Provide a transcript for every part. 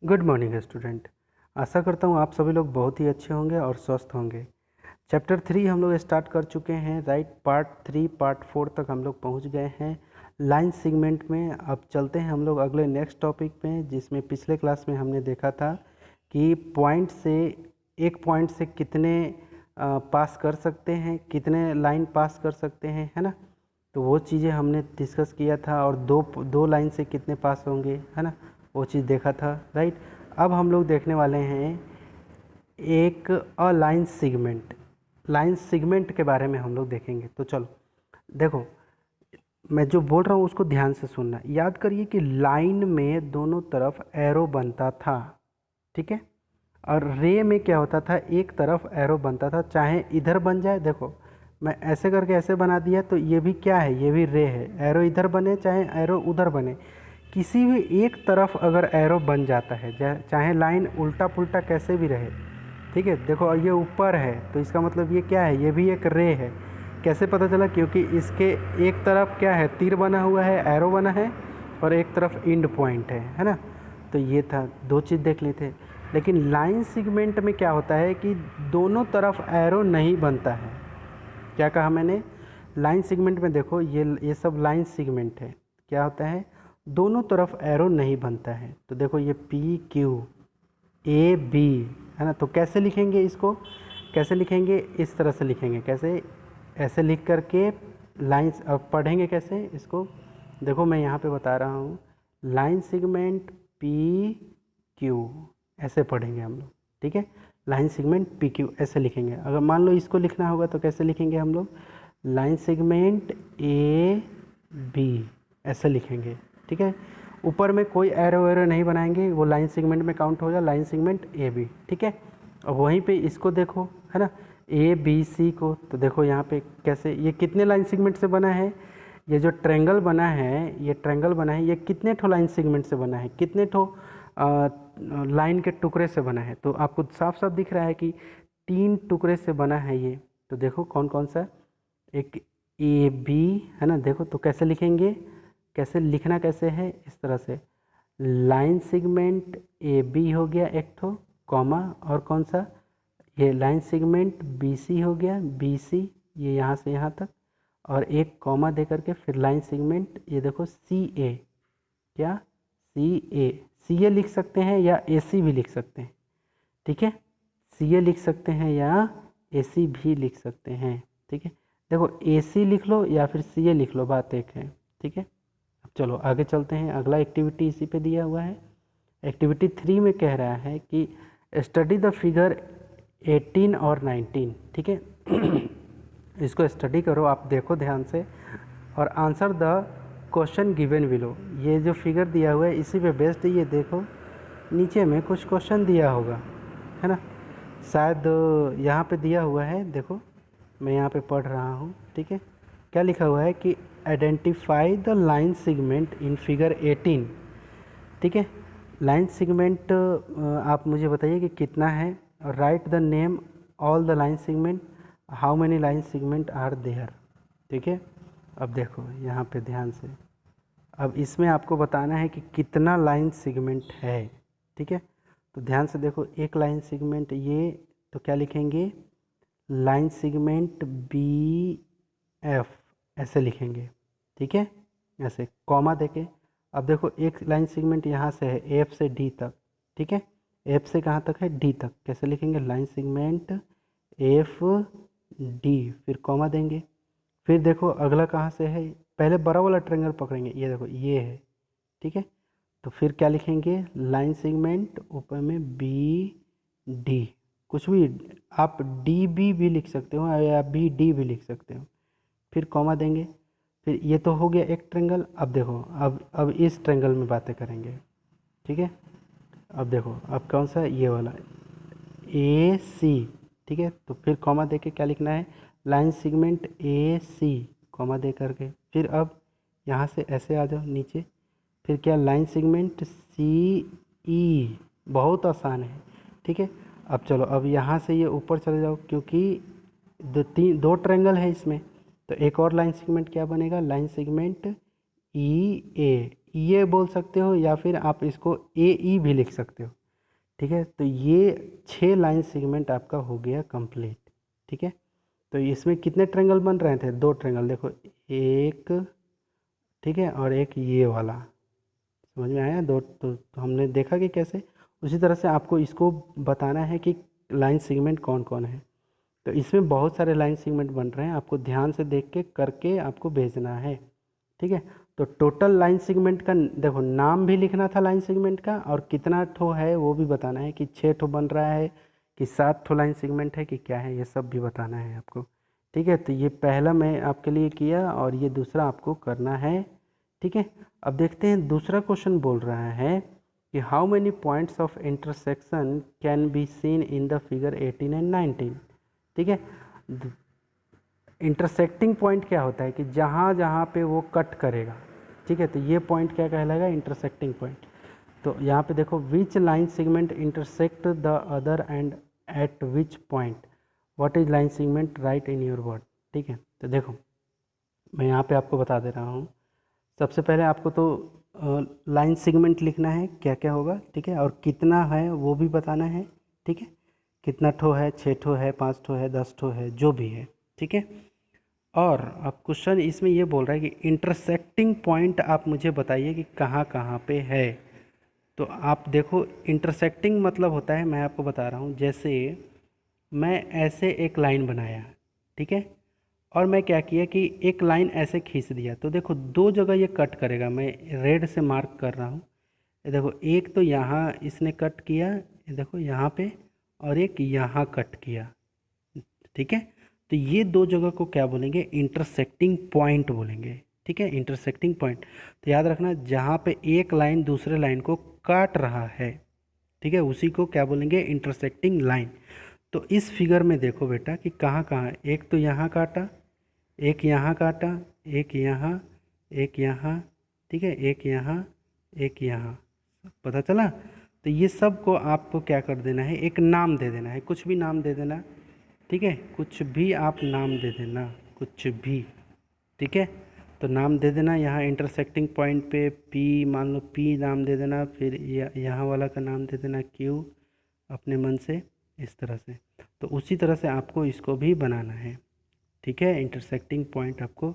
Good morning student. आशा करता हूँ आप सभी लोग बहुत ही अच्छे होंगे और स्वस्थ होंगे। चैप्टर 3 हम लोग स्टार्ट कर चुके हैं, राइट। पार्ट 3 पार्ट 4 तक हम लोग पहुँच गए हैं लाइन सेगमेंट में। अब चलते हैं हम लोग अगले नेक्स्ट टॉपिक पे, जिसमें पिछले क्लास में हमने देखा था कि पॉइंट से एक पॉइंट से कितने पास कर सकते हैं, कितने लाइन पास कर सकते हैं, है ना। तो वो चीज़ें हमने डिस्कस किया था, और दो लाइन से कितने पास होंगे, है ना, वो चीज़ देखा था, राइट। अब हम लोग देखने वाले हैं एक लाइन सेगमेंट। लाइन सेगमेंट के बारे में हम लोग देखेंगे। तो चलो देखो, मैं जो बोल रहा हूँ उसको ध्यान से सुनना। याद करिए कि लाइन में दोनों तरफ एरो बनता था, ठीक है। और रे में क्या होता था, एक तरफ एरो बनता था, चाहे इधर बन जाए। देखो मैं ऐसे करके ऐसे बना दिया, तो ये भी क्या है, ये भी रे है। एरो इधर बने चाहे एरो उधर बने, किसी भी एक तरफ अगर एरो बन जाता है, चाहे लाइन उल्टा पुल्टा कैसे भी रहे, ठीक है। देखो ये ऊपर है तो इसका मतलब ये क्या है, ये भी एक रे है। कैसे पता चला, क्योंकि इसके एक तरफ क्या है, तीर बना हुआ है, एरो बना है, और एक तरफ एंड पॉइंट है ना। तो ये था, दो चीज़ देख लेते। लेकिन लाइन सेगमेंट में क्या होता है कि दोनों तरफ एरो नहीं बनता है। क्या कहा मैंने, लाइन सेगमेंट में देखो ये सब लाइन सेगमेंट है। क्या होता है, दोनों तरफ एरो नहीं बनता है। तो देखो ये पी क्यू ए बी, है ना। तो कैसे लिखेंगे इसको, कैसे लिखेंगे, इस तरह से लिखेंगे। कैसे, ऐसे लिख करके लाइन्स। अब पढ़ेंगे कैसे इसको, देखो मैं यहाँ पे बता रहा हूँ। लाइन सेगमेंट पी क्यू ऐसे पढ़ेंगे हम लोग, ठीक है। लाइन सेगमेंट पी क्यू ऐसे लिखेंगे। अगर मान लो इसको लिखना होगा तो कैसे लिखेंगे हम लोग, लाइन सेगमेंट ए बी ऐसे लिखेंगे, ठीक है। ऊपर में कोई एरो वेरो नहीं बनाएंगे, वो लाइन सेगमेंट में काउंट होगा, लाइन सेगमेंट ए बी, ठीक है। और वहीं पे इसको देखो, है ना, ए बी सी को। तो देखो यहाँ पे कैसे, ये कितने लाइन सेगमेंट से बना है, ये जो ट्रायंगल बना है, ये ट्रायंगल बना है, ये कितने ठो लाइन सेगमेंट से बना है, कितने ठो लाइन के टुकड़े से बना है। तो आपको साफ साफ दिख रहा है कि 3 टुकड़े से बना है ये। तो देखो कौन कौन सा, एक ए बी, है ना। देखो तो कैसे लिखेंगे, कैसे लिखना कैसे है, इस तरह से। लाइन सेगमेंट ए बी हो गया एक ठो, कॉमा, और कौन सा, ये लाइन सेगमेंट बी सी हो गया, बी सी, ये यहाँ से यहाँ तक, और एक कॉमा दे करके फिर लाइन सेगमेंट, ये देखो सी ए, क्या, सी ए लिख सकते हैं या ए सी भी लिख सकते हैं, ठीक है। सी ए लिख सकते हैं या ए सी भी लिख सकते हैं, ठीक है। देखो ए सी लिख लो या फिर सी ए लिख लो, बात एक है, ठीक है। अब चलो आगे चलते हैं। अगला एक्टिविटी इसी पे दिया हुआ है। एक्टिविटी 3 में कह रहा है कि स्टडी द फिगर 18 और 19, ठीक है। इसको स्टडी करो, आप देखो ध्यान से, और answer the question given below. ये जो फिगर दिया हुआ है इसी पे बेस्ड, ये देखो नीचे में कुछ क्वेश्चन दिया होगा, है ना। शायद यहाँ पे दिया हुआ है, देखो मैं यहाँ पे पढ़ रहा हूँ, ठीक है। क्या लिखा हुआ है कि identify the line segment in figure 18, ठीक है। लाइन सेगमेंट आप मुझे बताइए कि कितना है, और write the name all the line segment, how many line segment are there, ठीक है। अब देखो यहाँ पे ध्यान से, अब इसमें आपको बताना है कि कितना लाइन सेगमेंट है, ठीक है। तो ध्यान से देखो, एक लाइन सेगमेंट ये, तो क्या लिखेंगे, लाइन सेगमेंट बी एफ ऐसे लिखेंगे, ठीक है, ऐसे कॉमा देके। अब देखो एक लाइन सेगमेंट यहाँ से है एफ से डी तक, ठीक है। एफ से कहाँ तक है, डी तक। कैसे लिखेंगे, लाइन सेगमेंट एफ डी, फिर कॉमा देंगे। फिर देखो अगला कहाँ से है, पहले बड़ा वाला ट्रायंगल पकड़ेंगे, ये देखो ये है, ठीक है। तो फिर क्या लिखेंगे, लाइन सेगमेंट ऊपर में बी डी, कुछ भी आप डी बी भी लिख सकते हो या बी डी भी लिख सकते हो, फिर कॉमा देंगे। फिर ये तो हो गया एक ट्रायंगल। अब देखो, अब इस ट्रायंगल में बातें करेंगे, ठीक है। अब देखो, अब कौन सा, ये वाला ए सी, ठीक है। तो फिर कॉमा दे के क्या लिखना है, line segment A C, comma दे करके। फिर अब यहाँ से ऐसे आ जाओ नीचे, फिर क्या, लाइन सेगमेंट सी ई, बहुत आसान है, ठीक है। अब चलो, अब यहाँ से ये ऊपर चले जाओ, क्योंकि दो ट्रायंगल है इसमें, तो एक और लाइन सेगमेंट क्या बनेगा, लाइन सेगमेंट ई ए, ये बोल सकते हो या फिर आप इसको ए ई भी लिख सकते हो। ठीक है, तो ये 6 लाइन सेगमेंट आपका हो गया कंप्लीट। ठीक है, तो इसमें कितने ट्रायंगल बन रहे थे? 2 ट्रायंगल, देखो एक, ठीक है, और एक ये वाला। समझ में आया? दो तो हमने देखा कि कैसे। उसी तरह से आपको इसको बताना है कि लाइन सेगमेंट कौन कौन है। तो इसमें बहुत सारे लाइन सेगमेंट बन रहे हैं, आपको ध्यान से देख के करके आपको भेजना है। ठीक है, तो टोटल लाइन सेगमेंट का देखो नाम भी लिखना था लाइन सेगमेंट का, और कितना ठो है वो भी बताना है, कि 6 ठो बन रहा है कि 7 ठो लाइन सेगमेंट है कि क्या है, ये सब भी बताना है आपको। ठीक है, तो ये पहला मैं आपके लिए किया और ये दूसरा आपको करना है। ठीक है, अब देखते हैं दूसरा क्वेश्चन बोल रहा है कि how many points of intersection can be seen in the figure 18 and 19। ठीक है, इंटरसेक्टिंग पॉइंट क्या होता है कि जहाँ जहाँ पे वो कट करेगा। ठीक है, तो ये पॉइंट क्या कहलाएगा? Intersecting point. तो यहाँ पे देखो which line segment intersect the other and eight which point, what is line segment, right in your word. ठीक है, तो देखो मैं यहाँ पे आपको बता दे रहा हूँ। सबसे पहले आपको तो लाइन सेगमेंट लिखना है क्या क्या होगा। ठीक है, और कितना है वो भी बताना है। ठीक है, कितना ठो है, 6 ठो है, 5 ठो है, 10 ठो है, जो भी है। ठीक है, और अब क्वेश्चन इसमें ये बोल रहा है कि इंटरसेक्टिंग पॉइंट आप मुझे बताइए कि कहाँ कहाँ पे है। तो आप देखो इंटरसेक्टिंग मतलब होता है, मैं आपको बता रहा हूँ, जैसे मैं ऐसे एक लाइन बनाया। ठीक है, और मैं क्या किया कि एक लाइन ऐसे खींच दिया, तो देखो 2 जगह ये कट करेगा। मैं रेड से मार्क कर रहा हूँ। ये देखो एक तो यहाँ इसने कट किया, ये देखो यहाँ पे, और एक यहाँ कट किया। ठीक है, तो ये 2 जगह को क्या बोलेंगे? इंटरसेक्टिंग पॉइंट बोलेंगे। ठीक है, इंटरसेक्टिंग पॉइंट। तो याद रखना जहाँ पे एक लाइन दूसरे लाइन को काट रहा है, ठीक है, उसी को क्या बोलेंगे? Intersecting line. तो इस फिगर में देखो बेटा कि कहाँ कहाँ है। एक तो यहाँ काटा, एक यहाँ काटा, एक यहाँ, एक यहाँ, ठीक है, एक यहाँ, एक यहाँ। पता चला? तो ये सब को आपको क्या कर देना है? एक नाम दे देना है, कुछ भी नाम दे देना। ठीक है, कुछ भी आप नाम दे देना, कुछ भी। ठीक है, तो नाम दे देना। यहाँ इंटरसेक्टिंग पॉइंट पे पी, मान लो पी नाम दे देना, फिर यहाँ वाला का नाम दे देना क्यू, अपने मन से, इस तरह से। तो उसी तरह से आपको इसको भी बनाना है। ठीक है, इंटरसेक्टिंग पॉइंट आपको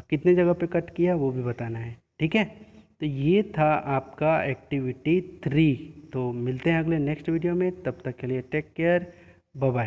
कितने जगह पे कट किया वो भी बताना है। ठीक है, तो ये था आपका एक्टिविटी 3। तो मिलते हैं अगले नेक्स्ट वीडियो में, तब तक के लिए टेक केयर, बाय बाय।